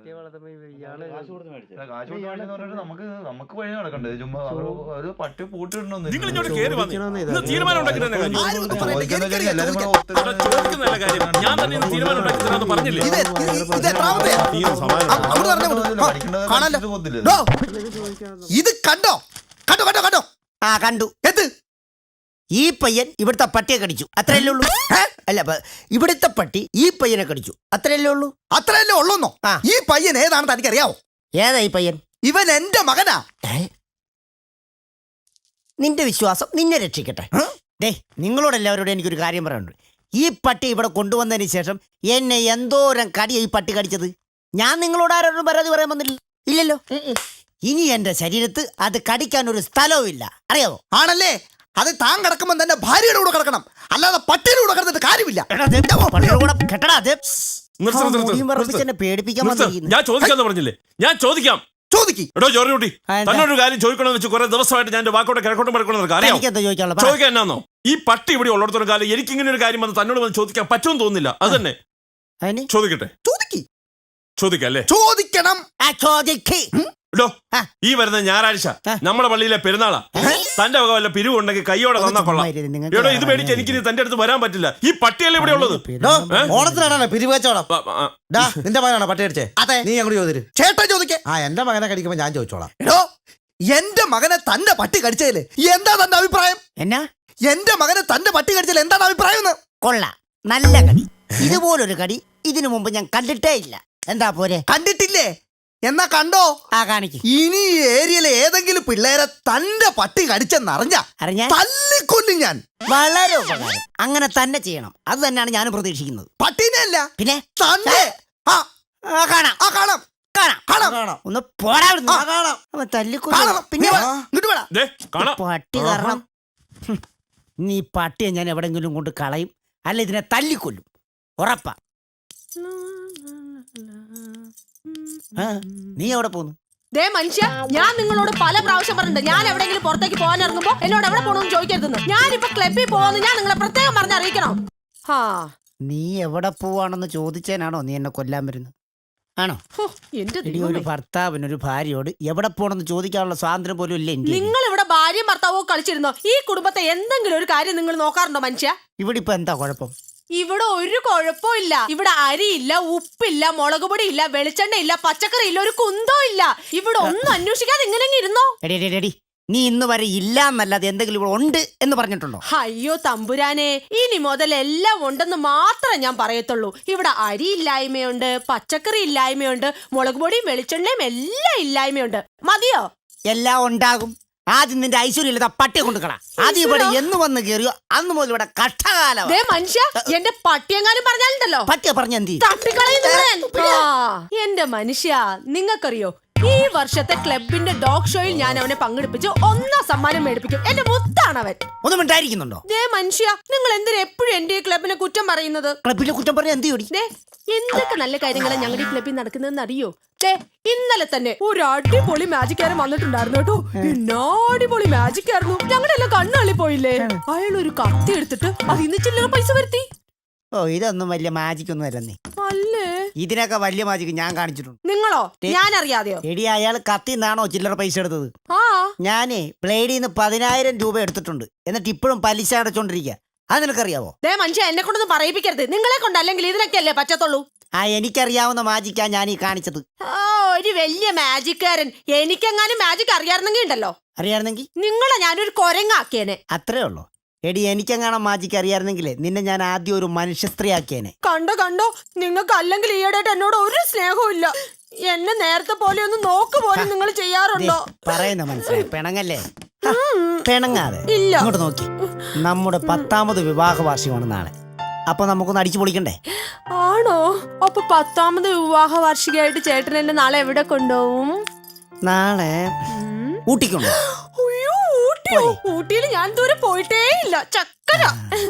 പട്ടിയെ വളർത്തുമ്പോ ഇയാള് കാശ് കൊടുത്ത് മേടിച്ചത്. കാശ് കൊടുത്ത് മേടിച്ചെന്ന് പറഞ്ഞിട്ട് നമുക്ക് വഴി നടക്കണ്ടേ? ചുമ്മാ ഒരു പട്ടി പൂട്ടിടണമെന്ന് നിങ്ങൾ ഇങ്ങോട്ട് കേറി വന്നേ. ഇന്ന് തീരുമാനം ഉണ്ടാക്കുന്ന കാര്യം എല്ലാരും കൂടെ ചോദിക്കുന്നതല്ല കാര്യം. ഞാൻ തന്നെ ഇന്ന് തീരുമാനം ഉണ്ടാക്കി തരാമെന്ന് പറഞ്ഞില്ലേ? ഇത് കണ്ടോ കണ്ടോ കണ്ടോ കണ്ടോ? ആ കണ്ടു. എന്ത്? ഈ പയ്യൻ ഇവിടുത്തെ പട്ടിയെ കടിച്ചു, അത്രയല്ലേ ഉള്ളൂ. അല്ല, ഇവിടുത്തെ പട്ടി ഈ പയ്യനെ കടിച്ചു, അത്രയല്ലേ ഉള്ളൂ. അത്രയല്ലേ ഉള്ളൂന്നോ? ഈ പയ്യൻ ഏതാണെന്ന് തനിക്കറിയാവോ? ഏതാ ഈ പയ്യൻ? ഇവൻ എന്റെ മകനാ. നിന്റെ വിശ്വാസം നിന്നെ രക്ഷിക്കട്ടെ. ദേ, നിങ്ങളോടെല്ലാവരോടും എനിക്കൊരു കാര്യം പറയാനുണ്ട്. ഈ പട്ടി ഇവിടെ കൊണ്ടുവന്നതിന് ശേഷം എന്നെ എന്തോരം കടിയാ ഈ പട്ടി കടിച്ചത്. ഞാൻ നിങ്ങളോട് ആരോടും പരാതി പറയാൻ വന്നില്ല, ഇല്ലല്ലോ. ഇനി എന്റെ ശരീരത്ത് അത് കടിക്കാൻ ഒരു സ്ഥലവും ഇല്ല, അറിയാവോ? ആണല്ലേ? അത് താൻ കിടക്കുമ്പോൾ തന്നെ ഭാര്യയുടെ കൂടെ കിടക്കണം, അല്ലാതെ പട്ടിയുടെ കൂടെ കിടന്നിട്ട് കാര്യമില്ല. പേടിപ്പിക്കാൻ ഞാൻ ചോദിക്കാന്ന് പറഞ്ഞില്ലേ? ഞാൻ ചോദിക്കാം. എടോ ജോർജുട്ടി, തന്നൊരു കാര്യം ചോദിക്കണമെന്ന് വെച്ച് കുറെ ദിവസമായിട്ട് ഞാൻ വാക്കോട്ടെ കിഴക്കോട്ടും പടക്കണമെന്ന് അറിയാം. ചോദിക്കാൻ എന്നാന്നോ? ഈ പട്ടി ഇവിടെ ഉള്ളിടത്തോളം കാലം എനിക്ക് ഇങ്ങനെ ഒരു കാര്യം വന്ന് തന്നോട് വന്ന് ചോദിക്കാൻ പറ്റുമെന്ന് തോന്നുന്നില്ല. അത് തന്നെ ചോദിക്കട്ടെ. ചോദിക്കല്ലേ? ചോദിക്കണം. എടോ, ഈ വരുന്ന ഞായറാഴ്ച നമ്മുടെ പള്ളിയിലെ പെരുന്നാളാ. തന്റെ വക വല്ല പിരിവുണ്ടെങ്കിൽ കൈയോടെ തന്നാ കൊള്ളാം. എടോ, ഇത് മേടിച്ച് എനിക്ക് തന്റെ അടുത്ത് വരാൻ പറ്റില്ല. ഈ പട്ടിയല്ലേ ഇവിടെ ഉള്ളത്? ഓണത്തിനാണോ പിരിവച്ചോളാം? നിന്റെ മകനാണോ പട്ടി അടിച്ചേ? അതെ. നീ അങ്ങോട്ട് ചോദിച്ചു. ചേട്ടാ ചോദിക്കേ. എന്റെ മകനെ കടിക്കുമ്പോ ഞാൻ ചോദിച്ചോളാം. എടോ, എന്റെ മകനെ തന്റെ പട്ടി കടിച്ചതില് എന്താ തന്റെ അഭിപ്രായം? എന്നാ? എന്റെ മകനെ തന്റെ പട്ടി കടിച്ചതിൽ എന്താണ് അഭിപ്രായം? കൊള്ളാം, നല്ല കടി. ഇതുപോലൊരു കടി ഇതിനു മുമ്പ് ഞാൻ കണ്ടിട്ടേ ഇല്ല. എന്താ പോരെ? കണ്ടിട്ടില്ലേ? എന്നാ കണ്ടോ? കാണിക്ക്. ഇനി ഈ ഏരിയയിലെ ഏതെങ്കിലും പിള്ളേരെ തന്റെ പട്ടി കടിച്ചെന്നറിഞ്ഞ തല്ലിക്കൊല്ലും ഞാൻ. വളരെ ഉപകാരം. അങ്ങനെ തന്നെ ചെയ്യണം. അത് തന്നെയാണ് ഞാനും പ്രതീക്ഷിക്കുന്നത്. പട്ടീനെ അല്ല, പിന്നെ തന്നെ. കാണാം കാണാം കാണാം കാണാം. ഒന്ന് പോടാ. തല്ലിക്കൊല്ലും. പിന്നെ പട്ടി കാരണം നീ പട്ടിയെ ഞാൻ എവിടെങ്കിലും കൊണ്ട് കളയും, അല്ല ഇതിനെ തല്ലിക്കൊല്ലും, ഉറപ്പാ. നീ എവിടെ പോന്നു? ദേ മനുഷ്യ, ഞാൻ നിങ്ങളോട് പല പ്രാവശ്യം പറഞ്ഞിട്ടുണ്ട്, ഞാൻ എവിടെയെങ്കിലും പുറത്തേക്ക് പോകാൻ ഇറങ്ങുമ്പോ എന്നോട് എവിടെ പോകണമെന്ന് ചോദിക്കരുതെന്ന്. ഞാനിപ്പോ ക്ലബിൽ പോകുന്നു, ഞാൻ നിങ്ങളെ പ്രത്യേകം പറഞ്ഞറിയിക്കണം. നീ എവിടെ പോവാണെന്ന് ചോദിച്ചേനാണോ നീ എന്നെ കൊല്ലാൻ വരുന്നത്? ആണോ? ഒരു ഭർത്താവിനൊരു ഭാര്യയോട് എവിടെ പോണെന്ന് ചോദിക്കാനുള്ള സ്വാതന്ത്ര്യം പോലും ഇല്ല. നിങ്ങൾ ഇവിടെ ഭാര്യയും ഭർത്താവോ കളിച്ചിരുന്നോ? ഈ കുടുംബത്തെ എന്തെങ്കിലും ഒരു കാര്യം നിങ്ങൾ നോക്കാറുണ്ടോ മനുഷ്യ? ഇവിടെ ഇപ്പൊ എന്താ കുഴപ്പം? ഇവിടെ ഒരു കുഴപ്പമില്ല. ഇവിടെ അരിയില്ല, ഉപ്പില്ല, മുളക് പൊടി ഇല്ല, വെളിച്ചെണ്ണ ഇല്ല, പച്ചക്കറി ഇല്ല, ഒരു കുന്തോ ഇല്ല. ഇവിടെ ഒന്നും അന്വേഷിക്കാതെ ഇങ്ങനെ ഇരുന്നോ? നീ ഇന്ന് വരെ ഇല്ല എന്നല്ലാതെ എന്തെങ്കിലും ഇവിടെ ഉണ്ട് എന്ന് പറഞ്ഞിട്ടുണ്ടോ? അയ്യോ തമ്പുരാനെ, ഇനി മുതൽ എല്ലാം ഉണ്ടെന്ന് മാത്രമേ ഞാൻ പറയത്തുള്ളൂ. ഇവിടെ അരി ഇല്ലായ്മയുണ്ട്, പച്ചക്കറി ഇല്ലായ്മയുണ്ട്, മുളക് പൊടിയും വെളിച്ചെണ്ണയും എല്ലാം ഇല്ലായ്മയുണ്ട്. മതിയോ? എല്ലാം ഉണ്ടാകും. ആദ്യം നിന്റെ ഐശ്വര്യമില്ലാത്ത പട്ടിയെ കൊണ്ടുകളാ. ആദ്യം ഇവിടെ എന്ന് വന്ന് കയറിയോ അന്ന് മുതൽ ഇവിടെ കഷ്ടകാലം. മനുഷ്യ, എന്റെ പട്ടിയെങ്ങാനും പറഞ്ഞാലുണ്ടല്ലോ, പട്ടിയെ പറഞ്ഞ എന്ത് എന്റെ മനുഷ്യ, നിങ്ങൾക്കറിയോ ഈ വർഷത്തെ ക്ലബിന്റെ ഡോഗ് ഷോയിൽ ഞാൻ അവനെ പങ്കെടുപ്പിച്ച് 1 സമ്മാനം മേടിപ്പിക്കും. എന്റെ മുത്താണ് അവൻ. ഒന്നും ഉണ്ടായിരിക്കുന്നുണ്ടോ? മനുഷ്യ, നിങ്ങൾ എന്തിനാ എപ്പോഴും എന്റെ ഈ ക്ലബിനെ കുറ്റം പറയുന്നത്? ക്ലബിലെ കുറ്റം പറഞ്ഞ എന്ത്? എന്തൊക്കെ നല്ല കാര്യങ്ങളാണ് ഞങ്ങളുടെ ഈ ക്ലബിൽ നടക്കുന്നതെന്ന് അറിയോ? ഇന്നലെ തന്നെ ഒരു അടിപൊളി മാജിക്കാരൻ വന്നിട്ടുണ്ടായിരുന്നു കേട്ടോ. എന്നാ അടിപൊളി മാജിക്കായിരുന്നു. ഞങ്ങളുടെ എല്ലാം കണ്ണള്ളി പോയില്ലേ? അയാൾ ഒരു കത്തി എടുത്തിട്ട് അതിന്ന് ചില്ലറ പൈസ വരുത്തി. ഇതൊന്നും വലിയ മാജിക് ഒന്നും അല്ലെന്നേ. അല്ലേ? ഇതിനൊക്കെ വലിയ മാജിക് ഞാൻ കാണിച്ചിട്ടുണ്ട്. നിങ്ങളോ? ഞാൻ അറിയാതെയോ? എടി, അയാൾ കത്തിന്നാണോ ചില്ലറ പൈസ എടുത്തത്? ഞാനേ ബ്ലേഡിന്ന് 10,000 രൂപ എടുത്തിട്ടുണ്ട്. എന്നിട്ട് ഇപ്പോഴും പലിശ അടച്ചോണ്ടിരിക്കുക. അത് നിനക്കറിയാവോ? മനുഷ്യ, എന്നെ കൊണ്ടൊന്നും പറയിപ്പിക്കരുത്. നിങ്ങളെ കൊണ്ട് അല്ലെങ്കിൽ ഇതിനൊക്കെ അല്ലേ പറ്റത്തുള്ളൂ. എനിക്കറിയാവുന്ന മാജിക്കാ ഞാൻ ഈ കാണിച്ചത്. ഒരു വലിയ മാജിക്കാരൻ. എനിക്കെങ്ങാനും മാജിക് അറിയാറുന്നെങ്കിൽ ഉണ്ടല്ലോ, അറിയാറുന്നെങ്കിൽ നിങ്ങളെ ഞാനൊരു കൊരങ്ങാക്കിയേനെ. അത്രേ ഉള്ളൂ. എടി, എനിക്കെങ്ങാനും മാജിക്ക് അറിയാറുന്നെങ്കിലേ നിന്നെ ഞാൻ ആദ്യം ഒരു മനുഷ്യ സ്ത്രീ ആക്കിയേനെ. കണ്ടോ, നിങ്ങൾക്ക് അല്ലെങ്കിൽ ഈയിടെയായിട്ട് എന്നോട് ഒരു സ്നേഹവും ഇല്ല. എന്നെ നേരത്തെ പോലെ ഒന്ന് നോക്ക് പോലും നിങ്ങൾ ചെയ്യാറുണ്ടോ? പറയുന്ന മനസ്സിലായി. പിണങ്ങല്ലേ? പിണങ്ങാതെ ഇങ്ങോട്ട് നോക്കി. നമ്മുടെ 10ാമത് വിവാഹ വാർഷികമാണ് നാളെ. അപ്പൊ നമുക്കൊന്ന് അടിച്ചു പൊളിക്കണ്ടേ? ആണോ? അപ്പൊ 10ാമത് വിവാഹ വാർഷികമായിട്ട് ചേട്ടൻ എന്നെ നാളെ എവിടെ കൊണ്ടുപോകും? നാളെ ഊട്ടിക്കൊണ്ടോ? ഊട്ടിയിൽ ഞാൻ ദൂരെ പോയിട്ടേ ഇല്ല, ചക്കര.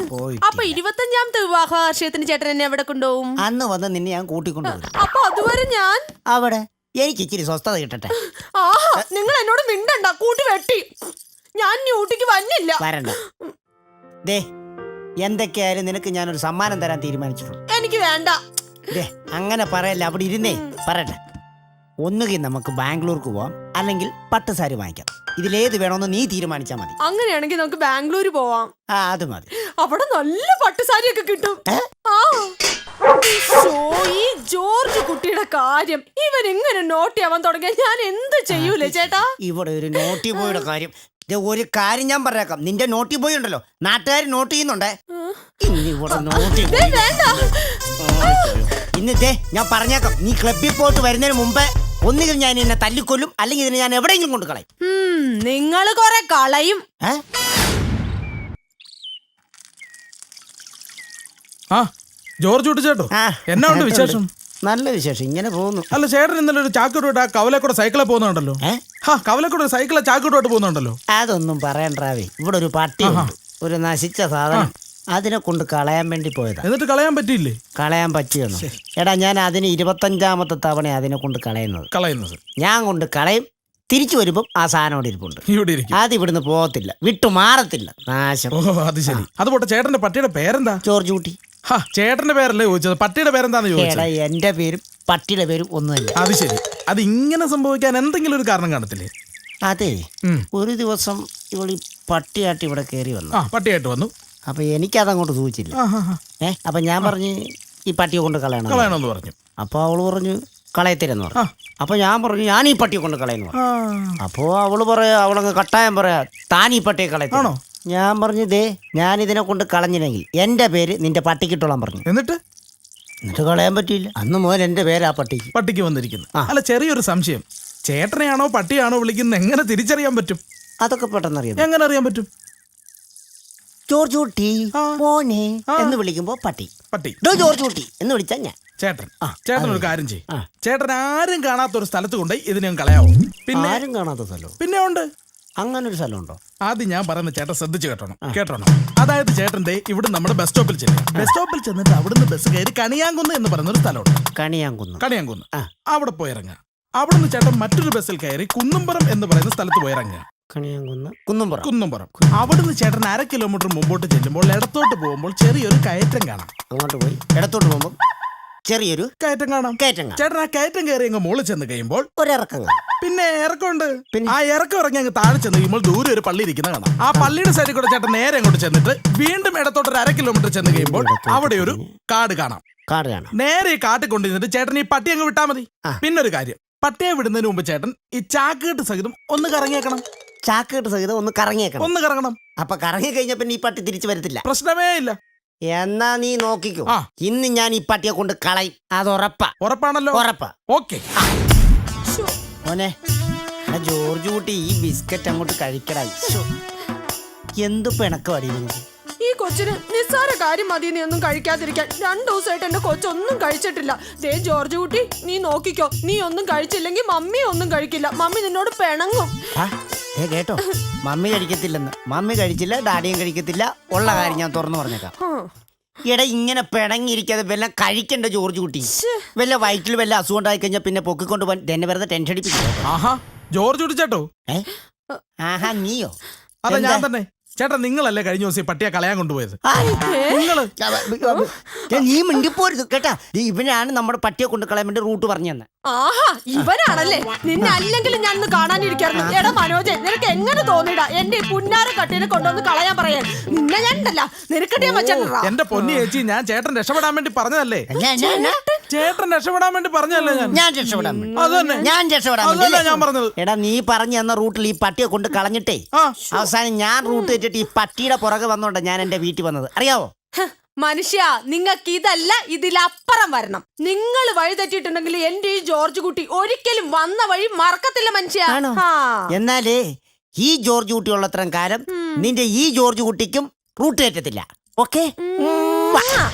അപ്പൊ 25ാമത്തെ വിവാഹ വാർഷികത്തിന് ചേട്ടൻ എന്നെ എവിടെ കൊണ്ടുപോകും? അന്ന് വന്ന് നിന്നെ ഞാൻ കൂട്ടിക്കൊണ്ടുപോകും. അപ്പൊ അതുവരെ ഞാൻ അവിടെ എനിക്ക് ഇച്ചിരി സ്വസ്ഥത കിട്ടട്ടെ. നിങ്ങൾ എന്നോട് മിണ്ടണ്ട, കൂട്ടി വെട്ടി. ഞാൻ ഊട്ടിക്ക് വന്നില്ല. വരണ്ട. എന്തൊക്കെയായാലും നിനക്ക് ഞാനൊരു സമ്മാനം തരാൻ തീരുമാനിച്ചിട്ടുണ്ട്. എനിക്ക് വേണ്ട. അങ്ങനെ പറയല്ല, അവിടെ ഇരുന്നേ പറയട്ടെ. ഒന്നുകിൽ നമുക്ക് ബാംഗ്ലൂർക്ക് പോവാം, അല്ലെങ്കിൽ പട്ടുസാരി വാങ്ങിക്കാം. ഇതിലേത് വേണമെന്ന് നീ തീരുമാനിച്ചാൽ മതി. അങ്ങനെയാണെങ്കിൽ നമുക്ക് ബാംഗ്ലൂർ പോവാം. ആ അത് മതി. അവിടെ നല്ല പട്ടുസാരിയൊക്കെ കിട്ടും. ആ ശോ, ഈ ജോർജ് കുട്ടിയുടെ കാര്യം ഇവൻ എങ്ങനെ നോട്ടി ആവാൻ തുടങ്ങിയ ഞാൻ എന്ത് ചെയ്യൂലേ ചേട്ടാ? ഇവിടെ ഒരു നോട്ടി ബോയുടെ കാര്യം. ഒരു കാര്യം ഞാൻ പറഞ്ഞേക്കാം, നിന്റെ നോട്ടി ബോയ് ഉണ്ടല്ലോ, നാട്ടുകാർ നോട്ട് ചെയ്യുന്നുണ്ടേ. ഇന്ന് ഇവിടെ നോട്ടി ബോയ് വേണ്ട. ഇന്നത്തെ ഞാൻ പറഞ്ഞേക്കാം, നീ ക്ലബിൽ പോയിട്ട് വരുന്നതിന് മുമ്പേ ഒന്നുകിൽ ഞാൻ എന്നെ തല്ലിക്കൊല്ലും, അല്ലെങ്കിൽ ഇതിനെ ഞാൻ എവിടെയെങ്കിലും കൊണ്ട് കളയും. നിങ്ങൾ കൊറേ കളയും. ആ ജോർജ് കുട്ടി ചേട്ടോ, എന്നാ ഉണ്ട് വിശേഷം? നല്ല വിശേഷം, ഇങ്ങനെ പോകുന്നു. അല്ല ചേട്ടൻ ഇന്നലെ ഒരു ചാക്കോട്ട് ആ കവലക്കൂടെ സൈക്കിളെ പോകുന്നുണ്ടല്ലോ. കവലക്കൂടെ സൈക്കിളെ ചാക്കോട്ടോട്ട് പോകുന്നുണ്ടല്ലോ. അതൊന്നും പറയണ്ടാവേ, ഇവിടെ ഒരു പട്ടി ഒരു നശിച്ച സാധനം, അതിനെ കൊണ്ട് കളയാൻ വേണ്ടി പോയതാ. എന്നിട്ട് കളയാൻ പറ്റിയില്ലേ? കളയാൻ പറ്റിയെന്നു? എടാ, ഞാൻ അതിന് 25ാമത്തെ തവണ അതിനെ കൊണ്ട് കളയുന്നത്. ഞാൻ കൊണ്ട് കളയും, തിരിച്ചു വരുമ്പം ആ സാധനം ഇവിടെ ഇരിപ്പുണ്ട്. ഇവിടെ ഇരിക്കും. അത് ഇവിടുന്ന് പോകത്തില്ല, വിട്ടു മാറത്തില്ല, നാശം. ഓ അത് ശരി. അത് പോട്ടെ, ചേട്ടന്റെ പട്ടിയുടെ പേരെന്താ? ജോർജ് കുട്ടി. ചേട്ടന്റെ പേരല്ലേ ചോദിച്ചത്, പട്ടിയുടെ പേരെന്താന്ന് ചോദിച്ചത്? എടാ, എന്റെ പേരും പട്ടിയുടെ പേരും ഒന്നുമില്ല. അത് ശരി. അത് ഇങ്ങനെ സംഭവിക്കാൻ എന്തെങ്കിലും ഒരു കാരണം കാണത്തില്ലേ? അതെ, ഒരു ദിവസം ഇവളീ പട്ടിയാട്ടി ഇവിടെ കയറി വന്നു. പട്ടിയായിട്ട് വന്നു. അപ്പൊ എനിക്കതങ്ങോട്ട് സൂചിച്ചില്ല. അപ്പൊ ഞാൻ പറഞ്ഞു ഈ പട്ടിയെ കൊണ്ട് കളയണമെന്ന് പറഞ്ഞു. അപ്പൊ അവള് പറഞ്ഞു കളയത്തില്ലെന്ന് പറഞ്ഞു. അപ്പൊ ഞാൻ പറഞ്ഞു ഞാൻ ഈ പട്ടിയെ കൊണ്ട് കളയുന്നു പറഞ്ഞു. അപ്പോ അവളങ്ങ് കട്ടായം പറയാ, താൻ ഈ പട്ടിയെ കളയത്തില്ല. ഞാൻ പറഞ്ഞു, ദേ ഞാൻ ഇതിനെ കൊണ്ട് കളഞ്ഞില്ലെങ്കിൽ എന്റെ പേര് നിന്റെ പട്ടിക്കിട്ടോളാൻ പറഞ്ഞു. എന്നിട്ട് കളയാൻ പറ്റിയില്ല. അന്ന് മുതൽ എന്റെ പേര് ആ പട്ടിക്ക് വന്നിരിക്കുന്നു. അല്ല, ചെറിയൊരു സംശയം, ചേട്ടനെയാണോ പട്ടിയാണോ വിളിക്കുന്നത് എങ്ങനെ തിരിച്ചറിയാൻ പറ്റും? അതൊക്കെ പെട്ടെന്ന് അറിയാം. എങ്ങനെ അറിയാൻ പറ്റും? ജോർജ് കുട്ടി മോനെ എന്ന് വിളിക്കുമ്പോ പട്ടി ജോർജ് കുട്ടി എന്ന് വിളിച്ചാ ഞാൻ ചേട്ടൻ ഒരു കാര്യം ചെയ്യും. ചേട്ടൻ ആരും കാണാത്ത ഒരു സ്ഥലത്ത് കൊണ്ടേ ഇതിനെ കളയാവോ? പിന്നെ ആരും കാണാത്ത സ്ഥലം പിന്നെ ഉണ്ട്. അങ്ങനെ ഒരു സ്ഥലം ഉണ്ടോ? ആദ്യം ഞാൻ പറയുന്ന ചേട്ടൻ ശ്രദ്ധിച്ച് കേട്ടോണം. അതായത് ചേട്ടന്റെ ഇവിടെ നമ്മുടെ ബസ് സ്റ്റോപ്പിൽ ചെന്നിട്ട് അവിടുന്ന് ബസ് കയറി കണിയാങ്കുന്ന് എന്ന് പറയുന്ന ഒരു സ്ഥലമുണ്ട്. കണിയാങ്കുന്ന് അവിടെ പോയി ഇറങ്ങുക. അവിടുന്ന് ചേട്ടൻ മറ്റൊരു ബസ്സിൽ കയറി കുന്നുംപുറം എന്ന് പറയുന്ന സ്ഥലത്ത് പോയി ഇറങ്ങുക. കുന്നുംപുറം. അവിടുന്ന് ചേട്ടൻ 1/2 കിലോമീറ്റർ മുമ്പോട്ട് ചെല്ലുമ്പോൾ ഇടത്തോട്ട് പോകുമ്പോൾ ചെറിയൊരു കയറ്റം കാണാം. അങ്ങോട്ട് പോയി ഇടത്തോട്ട് പോകുമ്പോൾ ചെറിയൊരു കയറ്റം കാണാം. ചേട്ടൻ ആ കയറ്റം കയറി അങ്ങ് മുകളിൽ ചെന്ന് കഴിയുമ്പോൾ ഒരിറക്കം. പിന്നെ ഇറക്കമുണ്ട്. ആ ഇറക്കം ഇറങ്ങി അങ്ങ് താഴെ ചെന്ന് കഴിയുമ്പോൾ ദൂരെ ഒരു പള്ളി ഇരിക്കുന്ന കാണാം. ആ പള്ളിയുടെ സൈഡിൽ കൂടെ ചേട്ടൻ നേരെ അങ്ങോട്ട് ചെന്നിട്ട് വീണ്ടും ഇടത്തോട്ട് 1/2 കിലോമീറ്റർ ചെന്ന് കഴിയുമ്പോൾ അവിടെ ഒരു കാട് കാണാം. നേരെ ഈ കാട്ടിൽ കൊണ്ടുവന്നിട്ട് ചേട്ടൻ ഈ പട്ടി അങ്ങ് വിട്ടാൽ മതി. പിന്നൊരു കാര്യം, പട്ടിയെ വിടുന്നതിന് മുമ്പ് ചേട്ടൻ ഈ ചാക്കുകെട്ട് സഹിതം ഒന്ന് കറങ്ങിയേക്കണം. ഒന്ന് കറങ്ങണം. അപ്പൊ കറങ്ങി കഴിഞ്ഞ പിന്നെ ഈ പട്ടി തിരിച്ചു വരത്തില്ല. പ്രശ്നമേ ഇല്ല. എന്നാ നീ നോക്കിക്കോ, ഇന്ന് ഞാൻ ഈ പട്ടിയെ കൊണ്ട് കളയും. അത് ഉറപ്പാണല്ലോ? ഉറപ്പാ. ഓക്കെ മോനെ, ജോർജ് കുട്ടി ഈ ബിസ്ക്കറ്റ് അങ്ങോട്ട് കഴിക്കടായി. എന്ത് പിണക്കം അടിയുന്നത് ഈ കൊച്ചിന് നിസ്സാര കാര്യം മതി നീ ഒന്നും കഴിക്കാതിരിക്കാൻ. 2 ദിവസമായിട്ട് എന്റെ കൊച്ചൊന്നും കഴിച്ചിട്ടില്ല. ദേ ജോർജ് കുട്ടി, നീ നോക്കിക്കോ, നീ ഒന്നും കഴിച്ചില്ലെങ്കിൽ മമ്മി ഒന്നും കഴിക്കില്ല. മമ്മി നിന്നോട് പിണങ്ങും. കേട്ടോ, മമ്മി കഴിക്കത്തില്ലെന്ന്. മമ്മി കഴിച്ചില്ല, ഡാഡിയും കഴിക്കത്തില്ല. ഉള്ള കാര്യം ഞാൻ തുറന്നു പറഞ്ഞേക്കാം. എടാ, ഇങ്ങനെ പിണങ്ങിയിരിക്കാതെ വല്ല കഴിക്കണ്ട ജോർജ് കുട്ടി. വല്ല വയറ്റിൽ വല്ല അസുഖം ഉണ്ടായി കഴിഞ്ഞാൽ പിന്നെ പൊക്കിക്കൊണ്ട് പോകാൻ എന്നെ വെറുതെ ടെൻഷൻ അടിപ്പിക്കും. ജോർജ് കുട്ടി ചേട്ടോ? നീയോ? അതെ, ഞാൻ തന്നെ. ചേട്ടാ, നിങ്ങളല്ലേ കഴിഞ്ഞ ദിവസം പട്ടിയെ കളയാൻ കൊണ്ടുപോയത്? നീ മിണ്ടിപ്പോരുത് കേട്ടാ. ഇവനാണ് നമ്മുടെ പട്ടിയെ കൊണ്ട് കളയാൻ വേണ്ടി റൂട്ട് പറഞ്ഞു തന്നെ. ആഹാ, ഇവനാണല്ലേ. നിന്നെ അല്ലെങ്കിലും ഞാൻ കാണാനിരിക്കാറുണ്ട്. എടാ മനോജ്, നിനക്ക് എങ്ങനെ തോന്നിടാ എന്റെ ഈ പുന്നാര കട്ടീനെ കൊണ്ടുവന്ന് കളയാൻ പറയാൻ? നിന്നെ ഞാൻ ഉണ്ടല്ല നിനക്കിട്ട് ഞാൻ വെച്ചാ. എന്റെ പൊന്നി ചേച്ചി, ഞാൻ ചേട്ടൻ രക്ഷപ്പെടാൻ വേണ്ടി പറഞ്ഞതല്ലേ? ചേട്ടൻ രക്ഷപ്പെടാൻ വേണ്ടി പറഞ്ഞല്ലേ? ഞാൻ രക്ഷപ്പെടാൻ ഞാൻ പറഞ്ഞത്. എടാ, നീ പറഞ്ഞു തന്ന റൂട്ടിൽ ഈ പട്ടിയെ കൊണ്ട് കളഞ്ഞിട്ടേ അവസാനം ഞാൻ റൂട്ട് വെച്ചിട്ട് ഈ പട്ടിയുടെ പുറകെ വന്നോണ്ടാ ഞാൻ എന്റെ വീട്ടിൽ വന്നത്, അറിയാവോ? മനുഷ്യ, നിങ്ങൾക്ക് ഇതല്ല ഇതിലപ്പുറം വരണം. നിങ്ങൾ വഴി തെറ്റിയിട്ടുണ്ടെങ്കിൽ എന്റെ ഈ ജോർജ് കുട്ടി ഒരിക്കലും വന്ന വഴി മറക്കത്തില്ല മനുഷ്യ. എന്നാലേ ഈ ജോർജ് കുട്ടി ഉള്ളത്രയും കാലം നിന്റെ ഈ ജോർജ് കുട്ടിക്കും റൂട്ട് തെറ്റത്തില്ല. ഓക്കെ.